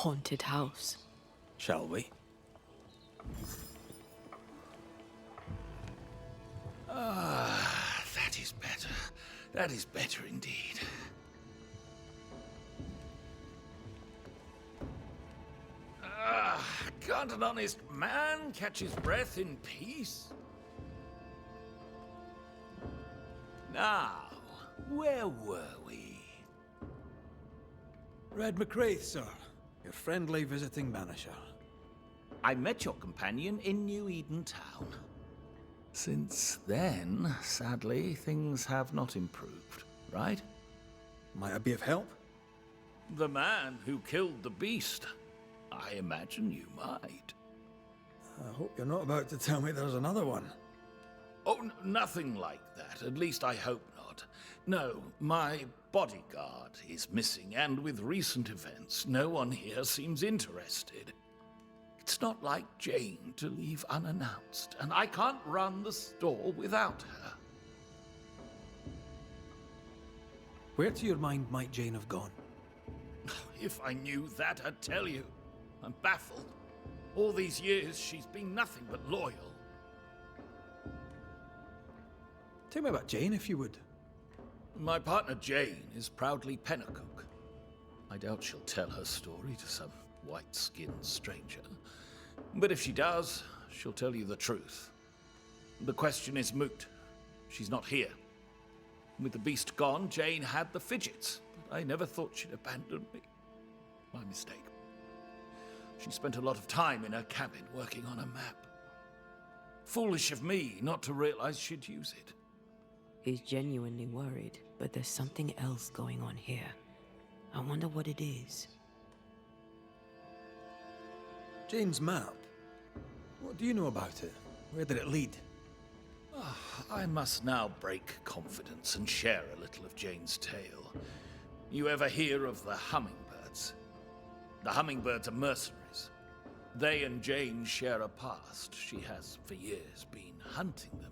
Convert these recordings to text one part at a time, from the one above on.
haunted house. Shall we? Ah, that is better. That is better indeed. Ah, can't an honest man catch his breath in peace? Now, where were we? Red McRaith, sir. Your friendly visiting banisher. I met your companion in New Eden Town. Since then, sadly, things have not improved, right? Might I be of help? The man who killed the beast. I imagine you might. I hope you're not about to tell me there's another one. Oh, nothing like that. At least I hope not. No, my bodyguard is missing, and with recent events, no one here seems interested. It's not like Jane to leave unannounced, and I can't run the store without her. Where to your mind might Jane have gone? If I knew that, I'd tell you. I'm baffled. All these years, she's been nothing but loyal. Tell me about Jane, if you would. My partner Jane is proudly Pennacook. I doubt she'll tell her story to some white-skinned stranger. But if she does, she'll tell you the truth. The question is moot. She's not here. With the beast gone, Jane had the fidgets, but I never thought she'd abandon me. My mistake. She spent a lot of time in her cabin working on a map. Foolish of me not to realize she'd use it. He's genuinely worried, but there's something else going on here. I wonder what it is. Jane's map. What do you know about it? Where did it lead? I must now break confidence and share a little of Jane's tale. You ever hear of the hummingbirds? The hummingbirds are mercenaries. They and Jane share a past. She has, for years, been hunting them.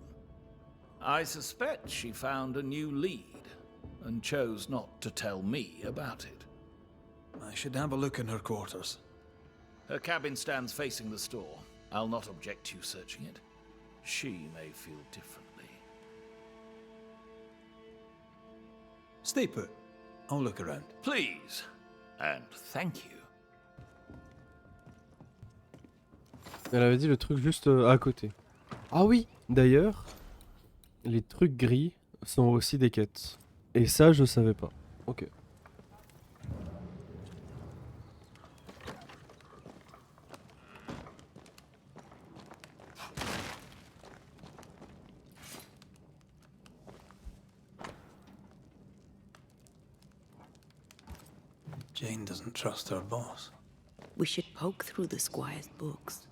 I suspect she found a new lead, and chose not to tell me about it. I should have a look in her quarters. Her cabin stands facing the store. I'll not object to you searching it. She may feel differently. Stay put. I'll look around. Please, and thank you. Elle avait dit le truc juste à côté. Ah oui, d'ailleurs, les trucs gris sont aussi des quêtes. Et ça, je savais pas. Ok. Jane doesn't trust her boss. We should poke through the squire's books.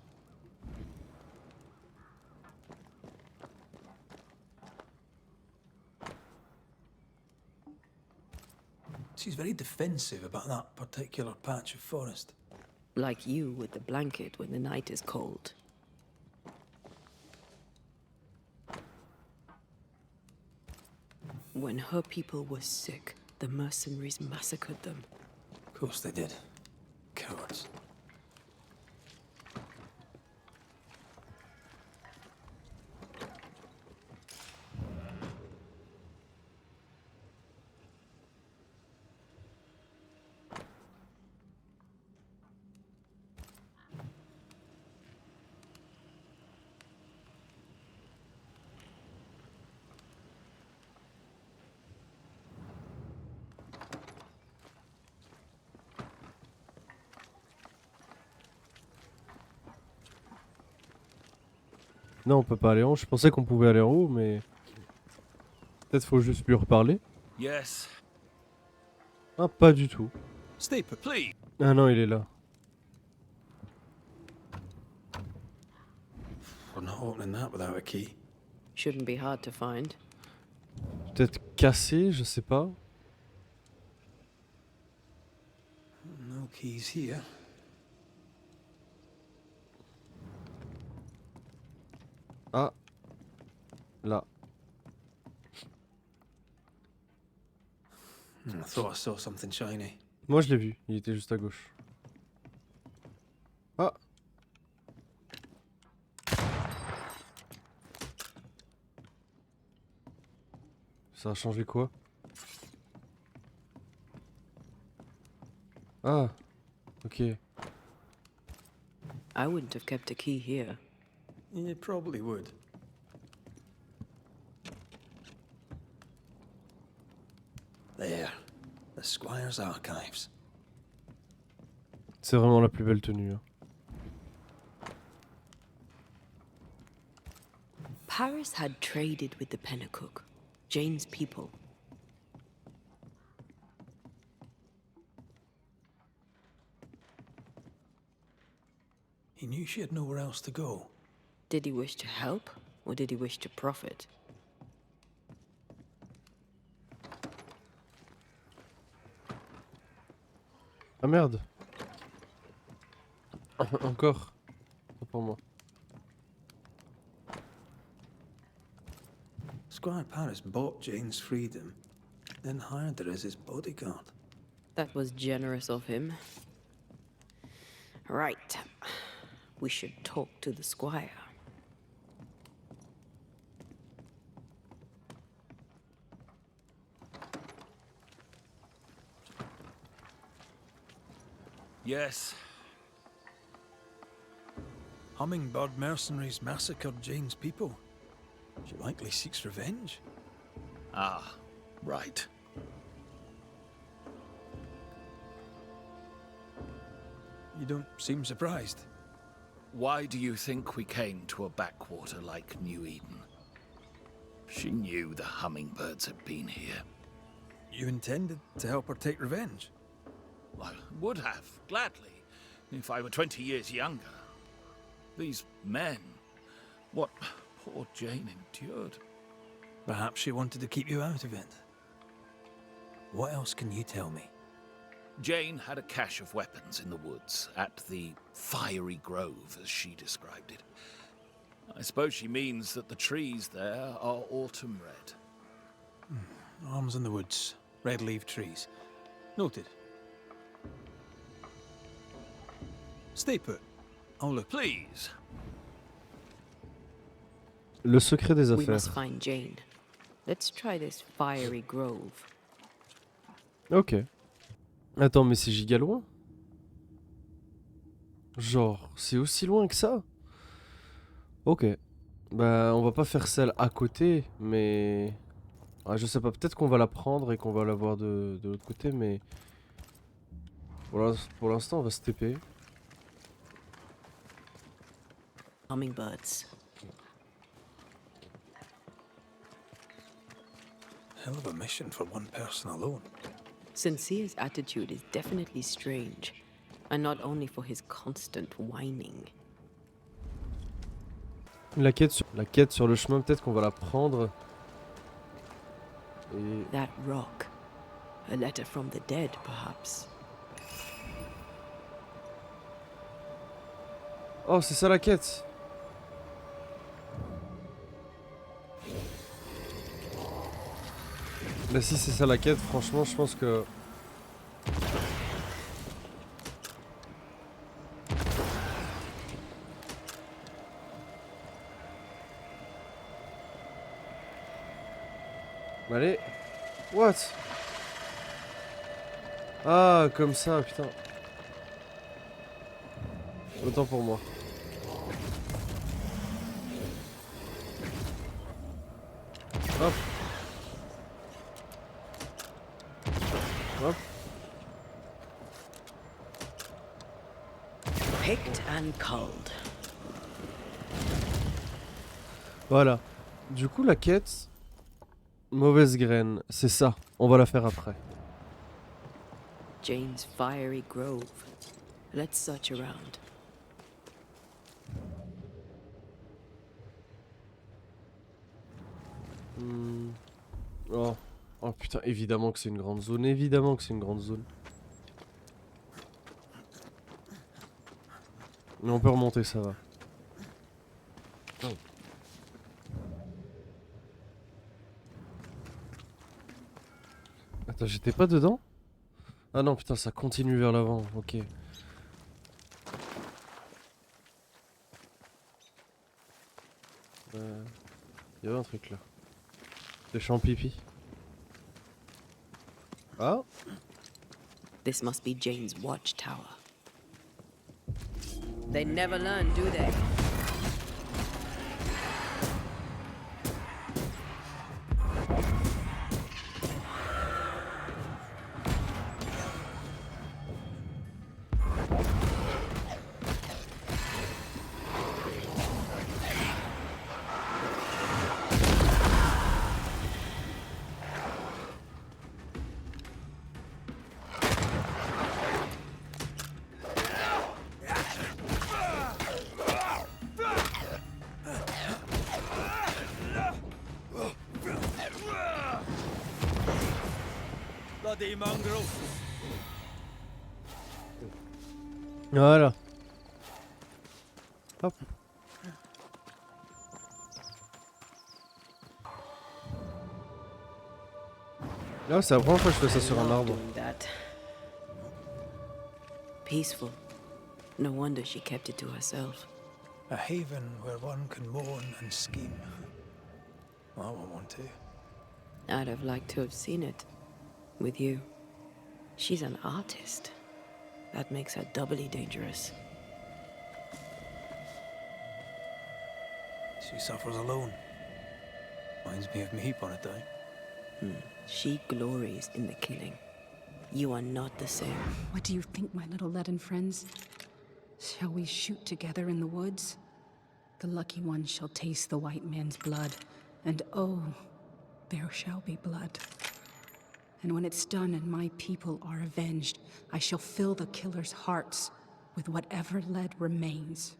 She's very defensive about that particular patch of forest. Like you with the blanket when the night is cold. When her people were sick, the mercenaries massacred them. Of course they did. Cowards. Non, on peut pas aller en haut. Je pensais qu'on pouvait aller en haut, mais... Peut-être faut juste lui reparler. Yes, Ah, pas du tout. Stay put. please. Ah non, il est là. We're not opening that without a key. Shouldn't be hard to find. Peut-être cassé, je sais pas. No keys here. Ah. Là. I thought I saw something shiny. Moi je l'ai vu, il était juste à gauche. Ah. Ça a changé quoi? Ah. Ok. I wouldn't have kept a key here. You probably would. There. The Squire's archives. C'est vraiment la plus belle tenue. Hein. Paris had traded with the Pennacook, Jane's people. He knew she had nowhere else to go. Did he wish to help, or did he wish to profit? Ah merde. Encore. Pas pour moi. Squire Paris bought Jane's freedom, then hired her as his bodyguard. That was generous of him. Right. We should talk to the squire. Yes. Hummingbird mercenaries massacred Jane's people. She likely seeks revenge. Ah, right. You don't seem surprised. Why do you think we came to a backwater like New Eden? She knew the hummingbirds had been here. You intended to help her take revenge? I would have, gladly, if I were 20 years younger. These men, what poor Jane endured. Perhaps she wanted to keep you out of it. What else can you tell me? Jane had a cache of weapons in the woods, at the fiery grove, as she described it. I suppose she means that the trees there are autumn red. Arms in the woods, red-leaved trees. Noted. Stay put. I'll look. Please. Le secret des We must affaires. find Jane. Let's try this fiery grove. Ok. Attends, mais c'est giga loin. Genre, c'est aussi loin que ça? Ok. Bah, on va pas faire celle à côté, mais... Ah, je sais pas, peut-être qu'on va la prendre et qu'on va la voir de l'autre côté, mais... Pour l'instant, on va se TP. Hummingbirds. Hell of a mission for one person alone. Sincere's attitude is definitely strange, and not only for his constant whining. La quête sur le chemin, peut-être qu'on va la prendre. Et... That rock. A letter from the dead, perhaps. Oh, c'est ça la quête! Bah si c'est ça la quête, franchement je pense que... Allez. What? Ah, comme ça, putain. Autant pour moi. Hop. Hop. Picked and culled. Voilà. Du coup, la quête... Mauvaise graine, c'est ça. On va la faire après. Jane's fiery grove. Let's search around. Oh. Oh putain, évidemment que c'est une grande zone. Évidemment que c'est une grande zone. Mais on peut remonter, ça va. Oh. Attends, j'étais pas dedans? Ah non, putain, ça continue vers l'avant, ok. Il y avait un truc là. Des champs pipi. Ah. This must be Jane's watchtower. They never learn, do they? Bloody mongrel! Voilà. Hop. Là, c'est la première fois que je fais ça sur un arbre. Doing that. Peaceful. No wonder she kept it to herself. A haven where one can mourn and scheme. I won't want to. I'd have liked to have seen it. With you. She's an artist. That makes her doubly dangerous. She suffers alone. Reminds me of me upon a time. She glories in the killing. You are not the same. What do you think, my little leaden friends? Shall we shoot together in the woods? The lucky one shall taste the white man's blood, and oh, there shall be blood. And when it's done and my people are avenged, I shall fill the killers' hearts with whatever lead remains.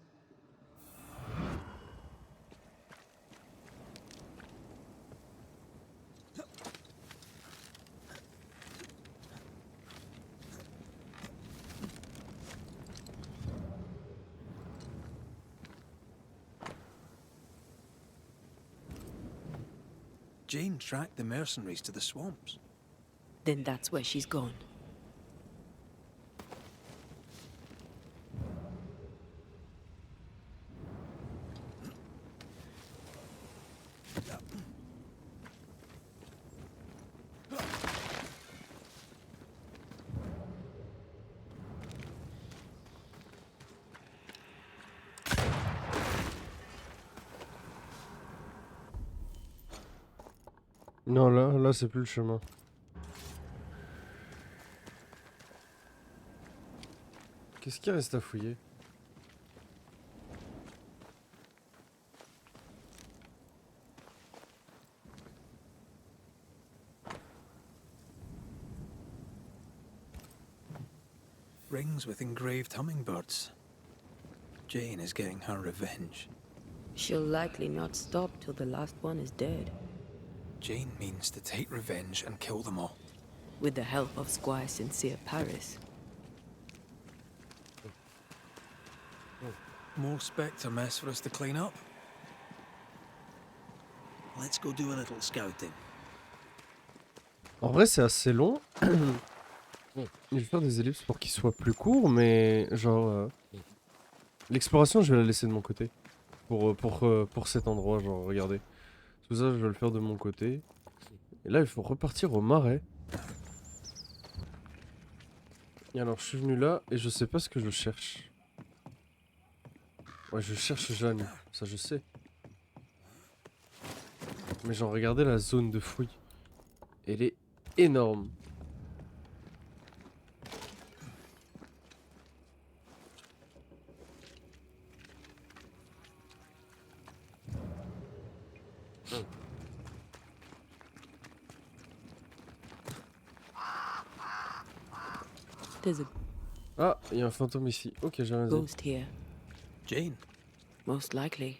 Jane tracked the mercenaries to the swamps. Then that's where she's gone. Non, là c'est plus le chemin. Qu'est-ce qu'il reste à fouiller? Rings with engraved hummingbirds. Jane is getting her revenge. She'll likely not stop till the last one is dead. Jane means to take revenge and kill them all. With the help of Squire Sincere Paris. More spectre mess for us to clean up. Let's go do a little scouting. En vrai, c'est assez long. Je vais faire des ellipses pour qu'il soit plus court, mais genre... l'exploration, je vais la laisser de mon côté. Pour cet endroit, genre, regardez. Tout ça, je vais le faire de mon côté. Et là, il faut repartir au marais. Et alors, je suis venu là, et je sais pas ce que je cherche. Ouais, je cherche Jeanne, ça je sais. Mais genre, regardez la zone de fouille. Elle est énorme. There's a Ah, il y a un fantôme ici. Ok, j'ai rien dit. ghost here. Jane, Most likely.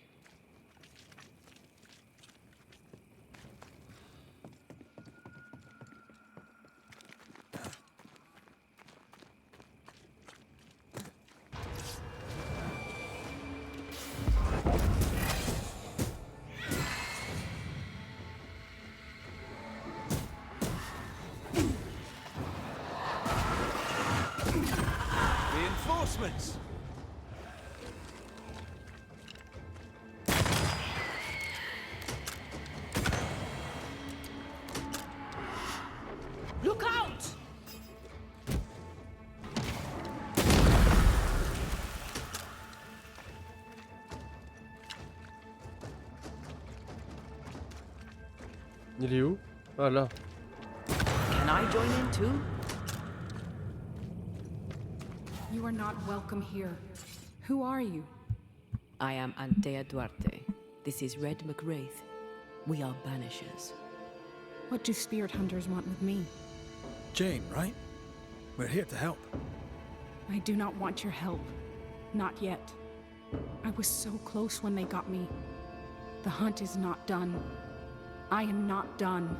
reinforcements. Il est où? Ah là. Can I join in too? You are not welcome here. Who are you? I am Antea Duarte. This is Red McRaith. We are Banishers. What do spirit hunters want with me? Jane, right? We're here to help. I do not want your help. Not yet. I was so close when they got me. The hunt is not done. I am not done.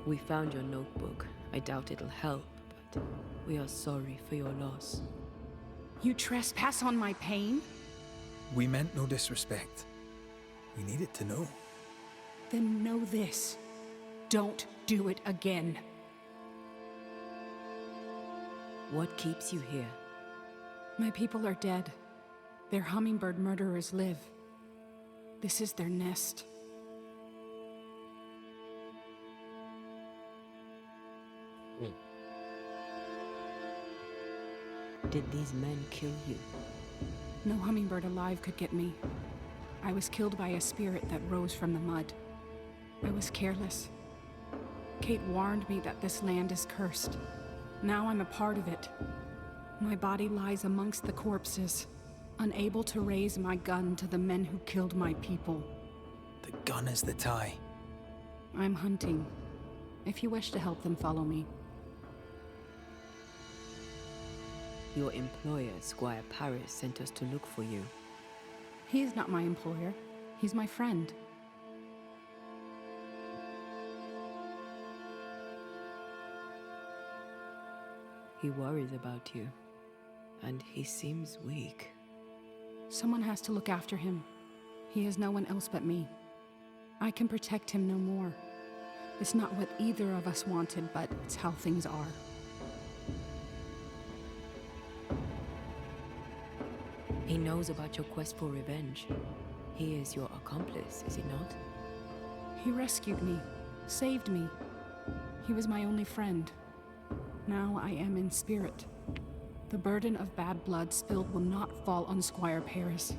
We found your notebook. I doubt it'll help, but we are sorry for your loss. You trespass on my pain? We meant no disrespect. We needed to know. Then know this. Don't do it again. What keeps you here? My people are dead. Their hummingbird murderers live. This is their nest. Did these men kill you? No hummingbird alive could get me. I was killed by a spirit that rose from the mud. I was careless. Kate warned me that this land is cursed. Now I'm a part of it. My body lies amongst the corpses, unable to raise my gun to the men who killed my people. The gun is the tie. I'm hunting. If you wish to help, then follow me. Your employer, Squire Paris, sent us to look for you. He is not my employer. He's my friend. He worries about you, and he seems weak. Someone has to look after him. He has no one else but me. I can protect him no more. It's not what either of us wanted, but it's how things are. He knows about your quest for revenge. He is your accomplice, is he not? He rescued me, saved me. He was my only friend. Now I am in spirit. The burden of bad blood spilled will not fall on Squire Paris.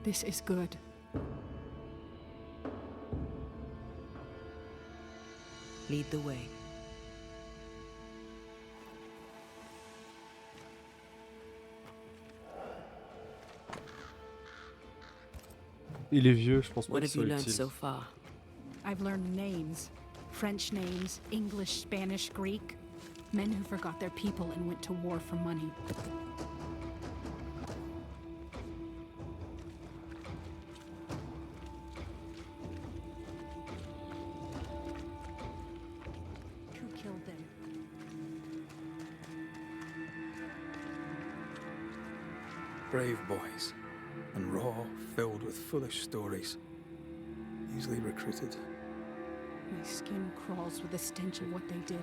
This is good. Lead the way. Il est vieux, je pense pas What que have ce you soit learned utile. so far? I've learned names. French names, English, Spanish, Greek. Men who forgot their people and went to war for money. Who killed them? Brave boys. And raw, filled with foolish stories. Easily recruited. My skin crawls with the stench of what they did.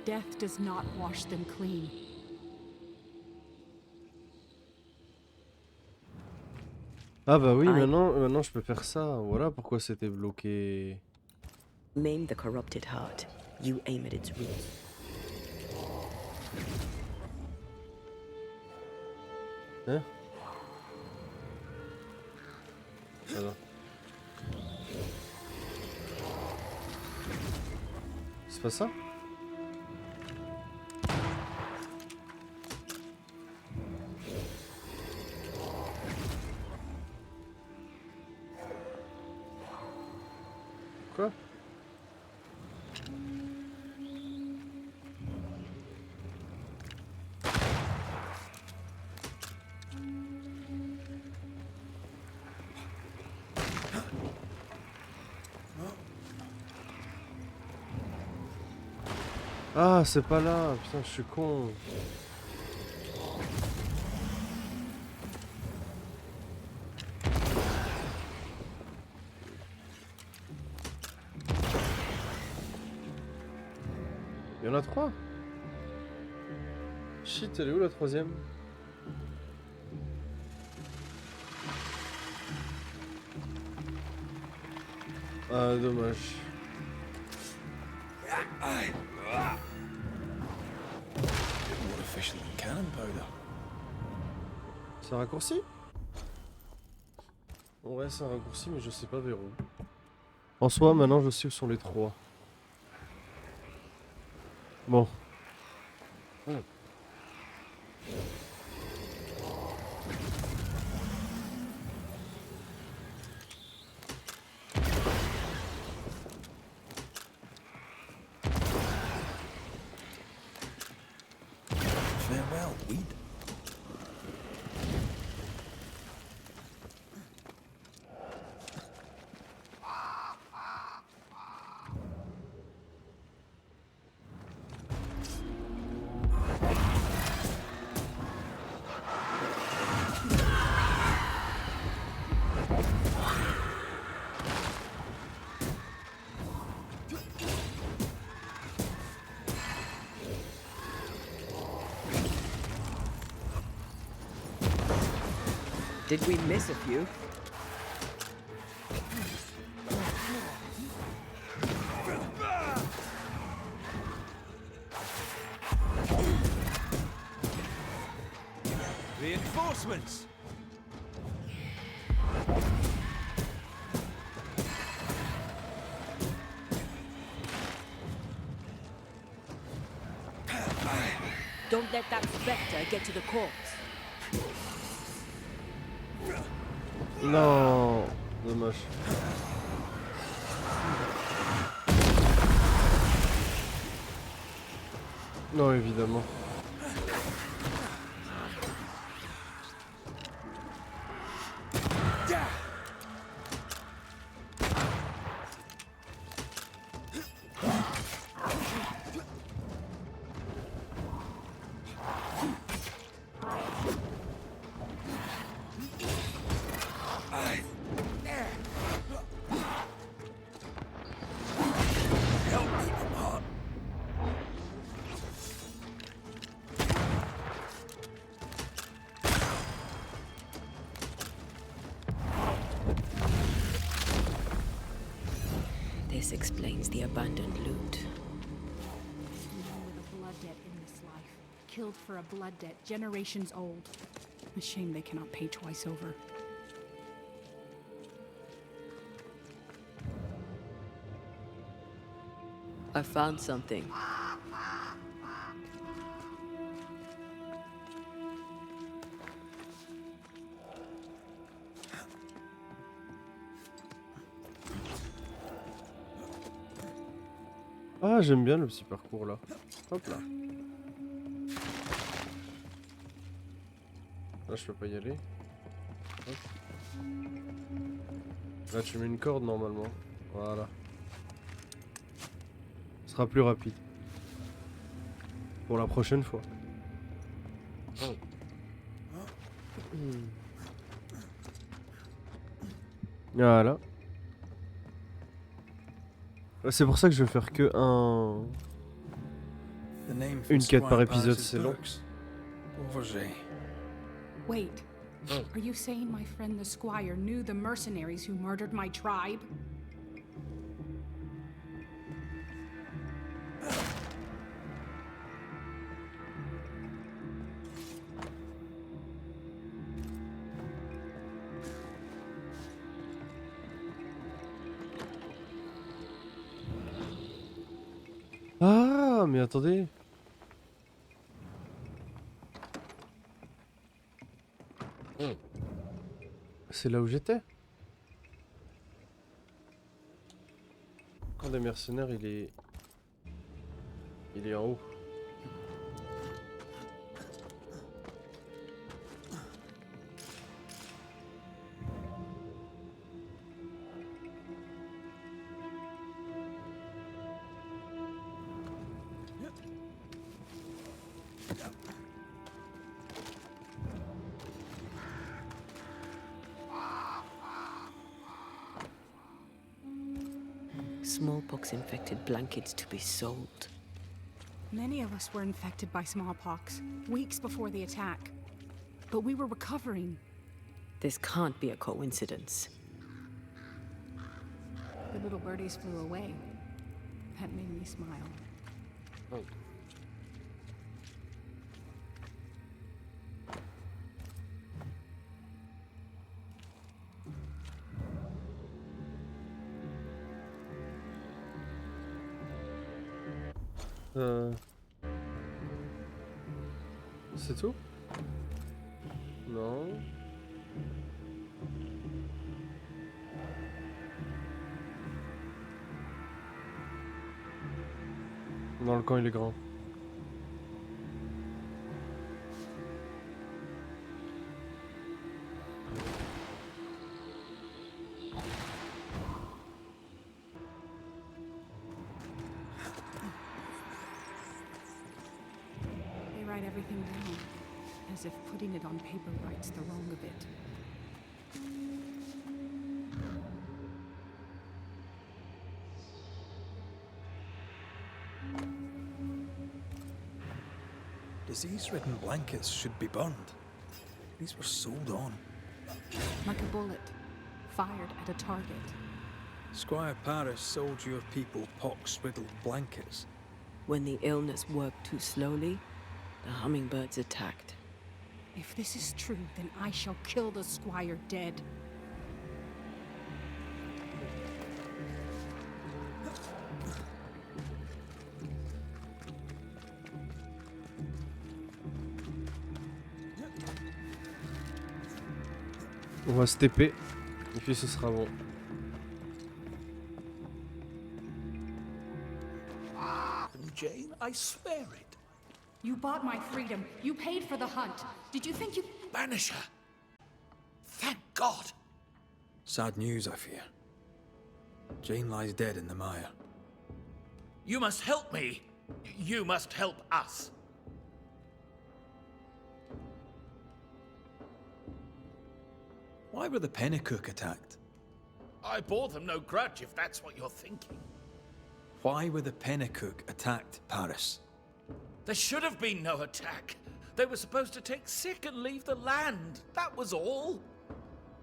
Death does not wash them clean. Ah bah oui, maintenant je peux faire ça. Voilà pourquoi c'était bloqué. Maim the corrupted heart. You aim at its root. Hein? Voilà. C'est pas ça? Quoi? Ah, c'est pas là, putain, je suis con. Il y en a 3. Shit, elle est où la troisième? Ah, dommage. More efficient than cannon powder. C'est un raccourci? Ouais, c'est un raccourci, mais je sais pas vers où. En soi, maintenant, je sais où sont les trois. Bon. Farewell, weed. Did we miss a few? Reinforcements! Don't let that spectre get to the corpse. Non, dommage. Non, évidemment. This explains the abandoned loot. Man with a blood debt in this life. Killed for a blood debt generations old. A shame they cannot pay twice over. I found something. Ah, j'aime bien le petit parcours là. Hop là. Là, je peux pas y aller. Hop. Là, tu mets une corde normalement. Voilà. Ce sera plus rapide. Pour la prochaine fois. Voilà. C'est pour ça que je vais faire que une quête par épisode, c'est long. Wait. Are you saying my friend the squire knew the mercenaries who murdered my tribe? Ah, mais attendez. C'est là où j'étais. Quand des mercenaires, il est en haut. Smallpox-infected blankets to be sold. Many of us were infected by smallpox, weeks before the attack. But we were recovering. This can't be a coincidence. The little birdies flew away. That made me smile. Oh. C'est tout? Non. Non, le camp il est grand. They write everything down, as if putting it on paper rights the wrong of it. Disease-ridden blankets should be burned. These were sold on. Like a bullet, fired at a target. Squire Paris sold your people pox-riddled blankets. When the illness worked too slowly, the hummingbirds attacked. If this is true, then I shall kill the squire dead. On va se TP. Et puis ce sera bon. Jane, I swear it. You bought my freedom. You paid for the hunt. Did you think you... Banisher! Thank God! Sad news, I fear. Jane lies dead in the mire. You must help me. You must help us. Why were the Pennycook attacked? I bore them no grudge, if that's what you're thinking. Why were the Pennycook attacked, Paris? There should have been no attack. They were supposed to take sick and leave the land. That was all.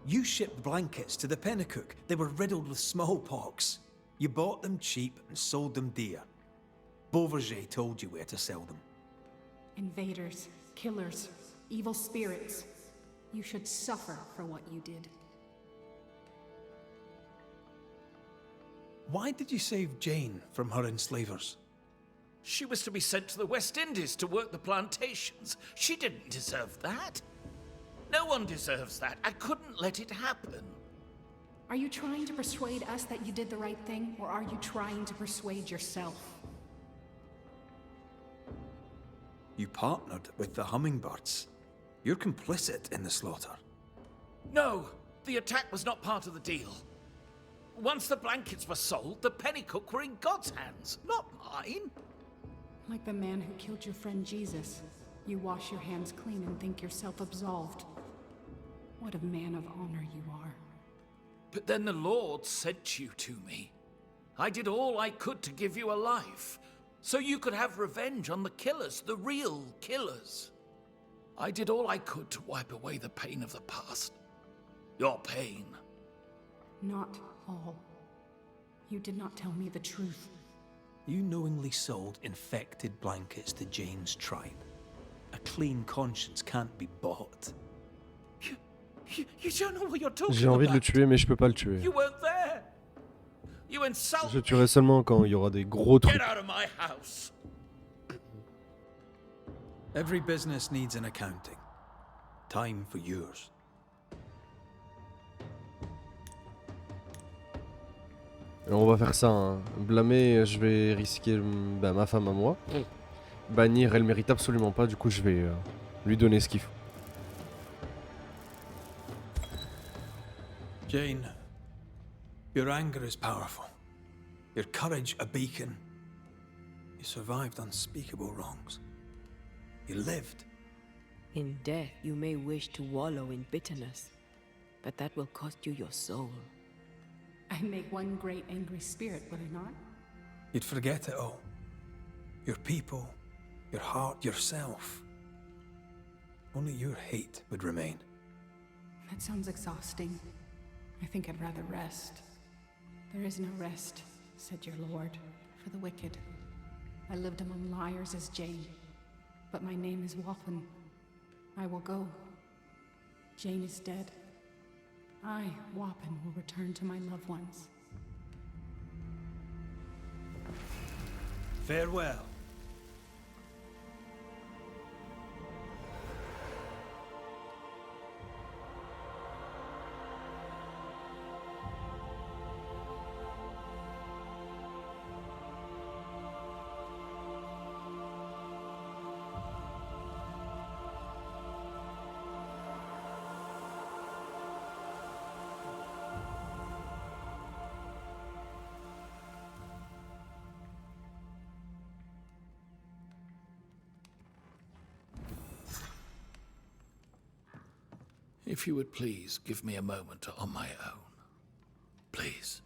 You shipped blankets to the Pennycook. They were riddled with smallpox. You bought them cheap and sold them dear. Beauverger told you where to sell them. Invaders, killers, evil spirits. You should suffer for what you did. Why did you save Jane from her enslavers? She was to be sent to the West Indies to work the plantations. She didn't deserve that. No one deserves that. I couldn't let it happen. Are you trying to persuade us that you did the right thing, or are you trying to persuade yourself? You partnered with the hummingbirds. You're complicit in the slaughter. No, the attack was not part of the deal. Once the blankets were sold, the Pennycook were in God's hands, not mine. Like the man who killed your friend Jesus, you wash your hands clean and think yourself absolved. What a man of honor you are. But then the Lord sent you to me. I did all I could to give you a life, so you could have revenge on the killers, the real killers. I did all I could to wipe away the pain of the past. Your pain. Not all. You did not tell me the truth. You knowingly sold infected blankets to Jane's tribe. A clean conscience can't be bought. You don't know what you're talking J'ai envie de le about. tuer mais je peux pas le tuer. You weren't there. You insult Je le me. tuerai seulement quand il y aura des gros trucs. Get out of my house. Every business needs an accounting. Time for yours. On va faire ça, hein. Blâmer, je vais risquer ma femme à moi. Bannir, elle mérite absolument pas, du coup je vais lui donner ce qu'il faut. Jane, your anger is powerful. Your courage a beacon. You survived unspeakable wrongs. You lived. In death, you may wish to wallow in bitterness, but that will cost you your soul. I'd make one great angry spirit, would I not? You'd forget it all. Your people, your heart, yourself. Only your hate would remain. That sounds exhausting. I think I'd rather rest. There is no rest, said your Lord, for the wicked. I lived among liars as Jane, but my name is Wappen. I will go. Jane is dead. I, Wappen, will return to my loved ones. Farewell. If you would please give me a moment on my own. Please.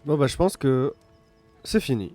Bon bah je pense que c'est fini.